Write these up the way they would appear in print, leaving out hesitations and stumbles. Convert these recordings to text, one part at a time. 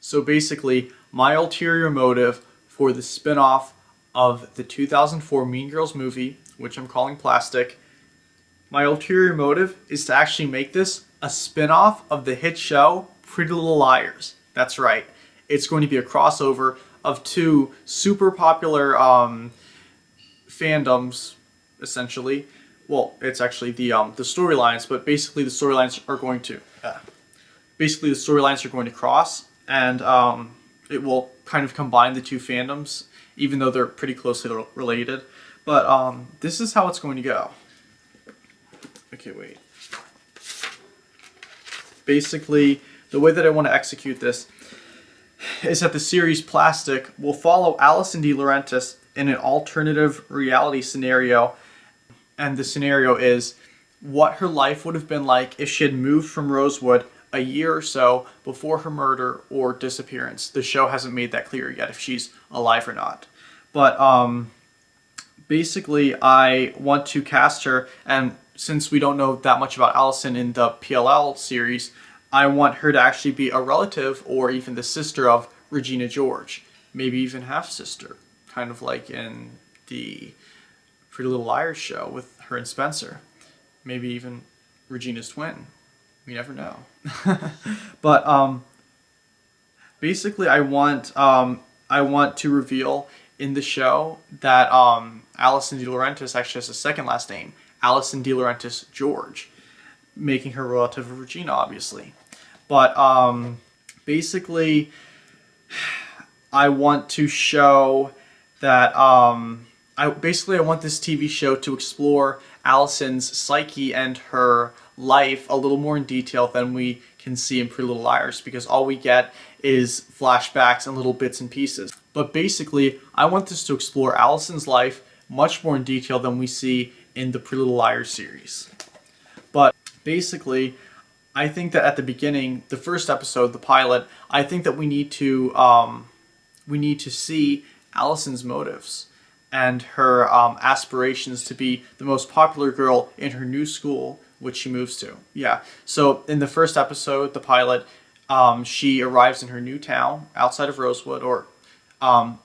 So basically, my ulterior motive for the spin-off of the 2004 Mean Girls movie, which I'm calling Plastic, my ulterior motive is to actually make this a spin-off of the hit show Pretty Little Liars. That's right. It's going to be a crossover of two super popular fandoms, essentially. Well, it's actually the storylines, but basically the storylines are going to cross, and it will kind of combine the two fandoms, even though they're pretty closely related. But this is how it's going to go. Okay, wait. Basically, the way that I want to execute this is that the series Plastic will follow Alison DeLaurentis in an alternative reality scenario, and the scenario is what her life would have been like if she had moved from Rosewood a year or so before her murder or disappearance. The show hasn't made that clear yet if she's alive or not. But basically, I want to cast her, and since we don't know that much about Alison in the PLL series, I want her to actually be a relative or even the sister of Regina George. Maybe even half-sister, kind of like in the Pretty Little Liars show with her and Spencer. Maybe even Regina's twin. We never know. But basically, I want to reveal in the show that Alison DeLaurentis actually has a second last name, Alison DeLaurentis George, making her a relative of Regina, obviously. But basically, I want to show that I want this TV show to explore Alison's psyche and her life a little more in detail than we can see in Pretty Little Liars, because all we get is flashbacks and little bits and pieces. But basically, I want this to explore Alison's life much more in detail than we see in the Pretty Little Liars series. But basically, I think that at the beginning, the first episode, the pilot, I think that we need to see Alison's motives and her aspirations to be the most popular girl in her new school, which she moves to. Yeah. So in the first episode, the pilot, she arrives in her new town outside of Rosewood, or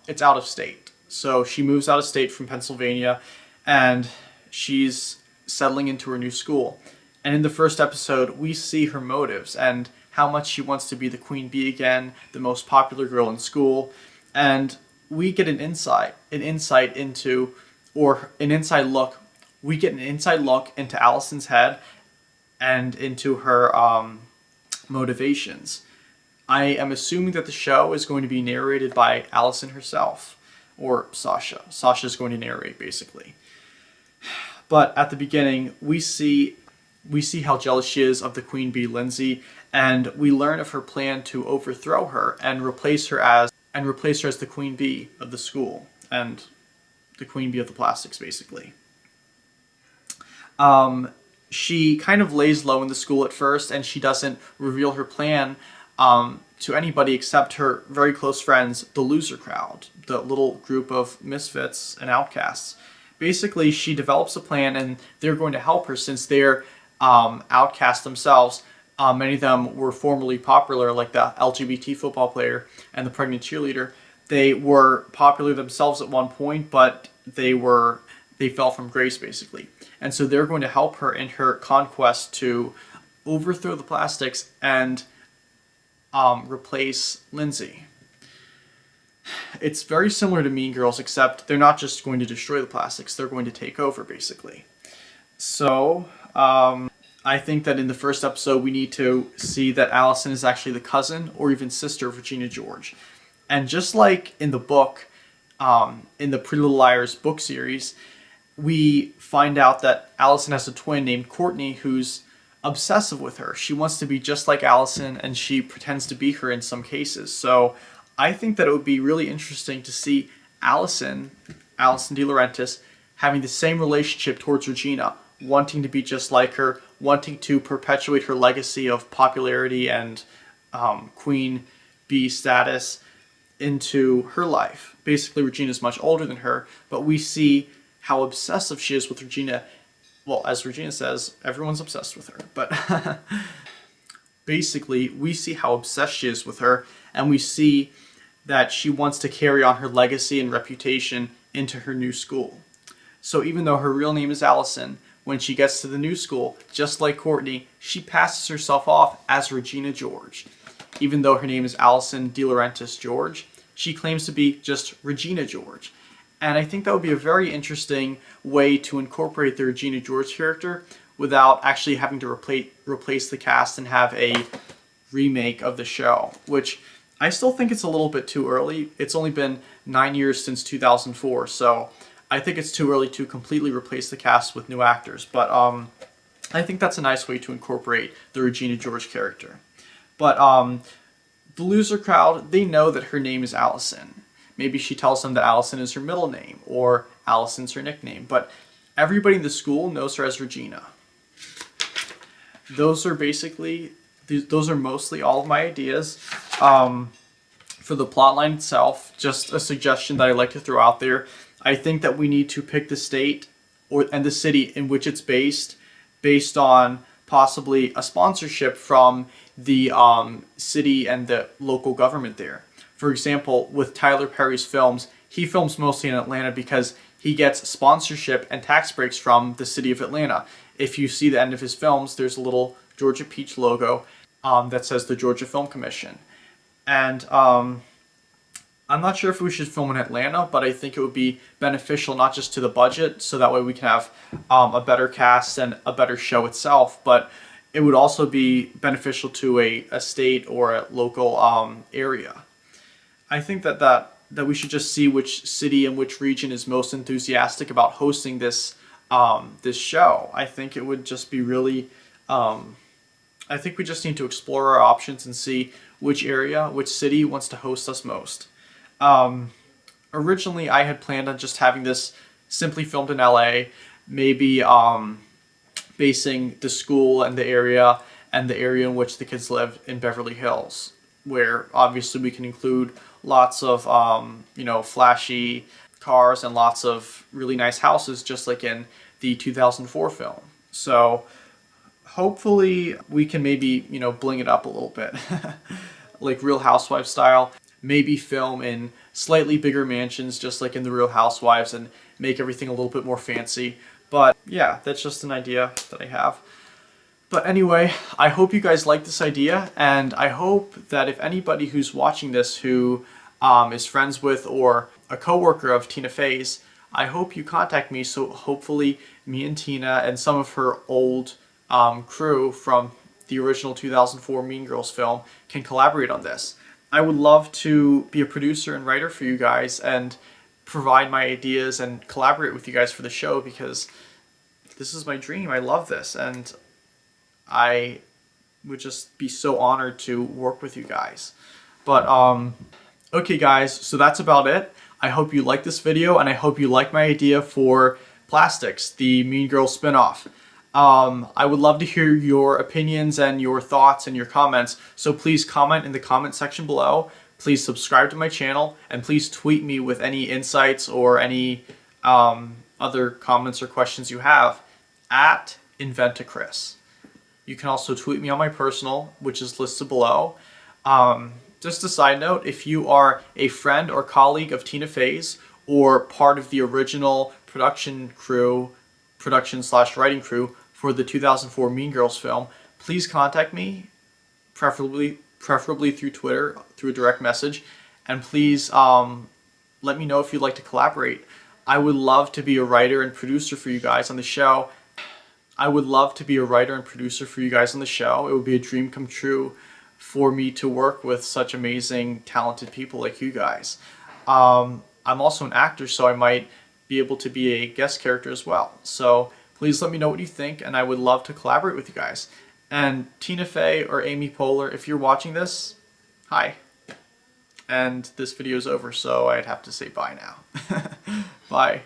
it's out of state. So she moves out of state from Pennsylvania, and she's settling into her new school. And in the first episode, we see her motives and how much she wants to be the queen bee again, the most popular girl in school. And we get an inside look. We get an inside look into Alison's head and into her motivations. I am assuming that the show is going to be narrated by Alison herself, or Sasha. Sasha is going to narrate, basically. But at the beginning, we see how jealous she is of the queen bee, Lindsay, and we learn of her plan to overthrow her and replace her as the queen bee of the school and the queen bee of the Plastics, basically. She kind of lays low in the school at first, and she doesn't reveal her plan to anybody except her very close friends, the loser crowd, the little group of misfits and outcasts. Basically, she develops a plan, and they're going to help her since they're outcasts themselves. Many of them were formerly popular, like the LGBT football player and the pregnant cheerleader. They were popular themselves at one point, but they fell from grace, basically. And so they're going to help her in her conquest to overthrow the Plastics and replace Lindsay. It's very similar to Mean Girls, except they're not just going to destroy the Plastics, they're going to take over, basically. So, I think that in the first episode, we need to see that Alison is actually the cousin or even sister of Regina George. And just like in the book, in the Pretty Little Liars book series, we find out that Alison has a twin named Courtney who's obsessive with her. She wants to be just like Alison, and she pretends to be her in some cases. So I think that it would be really interesting to see Alison DeLaurentis, having the same relationship towards Regina, wanting to be just like her, wanting to perpetuate her legacy of popularity and queen bee status into her life. Basically, Regina's much older than her, but we see how obsessive she is with Regina. Well, as Regina says, everyone's obsessed with her. But basically we see how obsessed she is with her, and we see that she wants to carry on her legacy and reputation into her new school. So even though her real name is Allison, when she gets to the new school, just like Courtney, she passes herself off as Regina George. Even though her name is Allison De Laurentiis George, she claims to be just Regina George. And I think that would be a very interesting way to incorporate the Regina George character without actually having to replace the cast and have a remake of the show, which I still think it's a little bit too early. It's only been 9 years since 2004, so I think it's too early to completely replace the cast with new actors. But I think that's a nice way to incorporate the Regina George character. But the loser crowd, they know that her name is Allison. Maybe she tells them that Allison is her middle name or Allison's her nickname, but everybody in the school knows her as Regina. Those are mostly all of my ideas. For the plotline itself, just a suggestion that I'd like to throw out there. I think that we need to pick the state and the city in which it's based on possibly a sponsorship from the city and the local government there. For example, with Tyler Perry's films, he films mostly in Atlanta because he gets sponsorship and tax breaks from the city of Atlanta. If you see the end of his films, there's a little Georgia Peach logo that says the Georgia Film Commission. And I'm not sure if we should film in Atlanta, but I think it would be beneficial not just to the budget, so that way we can have a better cast and a better show itself, but it would also be beneficial to a state or a local area. I think that we should just see which city and which region is most enthusiastic about hosting this show. I think it would just be really, I think we just need to explore our options and see which area, which city wants to host us most. Originally, I had planned on just having this simply filmed in LA, maybe basing the school and the area in which the kids live in Beverly Hills, where obviously we can include lots of flashy cars and lots of really nice houses, just like in the 2004 film. So hopefully we can maybe bling it up a little bit, like Real Housewives style. Maybe film in slightly bigger mansions, just like in the Real Housewives, and make everything a little bit more fancy. But yeah, that's just an idea that I have. But anyway, I hope you guys like this idea, and I hope that if anybody who's watching this who is friends with or a coworker of Tina Fey's, I hope you contact me, so hopefully me and Tina and some of her old crew from the original 2004 Mean Girls film can collaborate on this. I would love to be a producer and writer for you guys and provide my ideas and collaborate with you guys for the show, because this is my dream. I love this, and I would just be so honored to work with you guys. But okay guys, so that's about it. I hope you like this video, and I hope you like my idea for Plastics, the Mean Girls spinoff. I would love to hear your opinions and your thoughts and your comments, so please comment in the comment section below. Please subscribe to my channel, and please tweet me with any insights or any other comments or questions you have at InventaChris. You can also tweet me on my personal, which is listed below. Just a side note, if you are a friend or colleague of Tina Fey's or part of the original production/writing crew for the 2004 Mean Girls film, please contact me, preferably through Twitter, through a direct message, and please let me know if you'd like to collaborate. I would love to be a writer and producer for you guys on the show. It would be a dream come true for me to work with such amazing, talented people like you guys. I'm also an actor, so I might be able to be a guest character as well. So please let me know what you think, and I would love to collaborate with you guys. And Tina Fey or Amy Poehler, if you're watching this, hi. And this video is over, so I'd have to say bye now. Bye.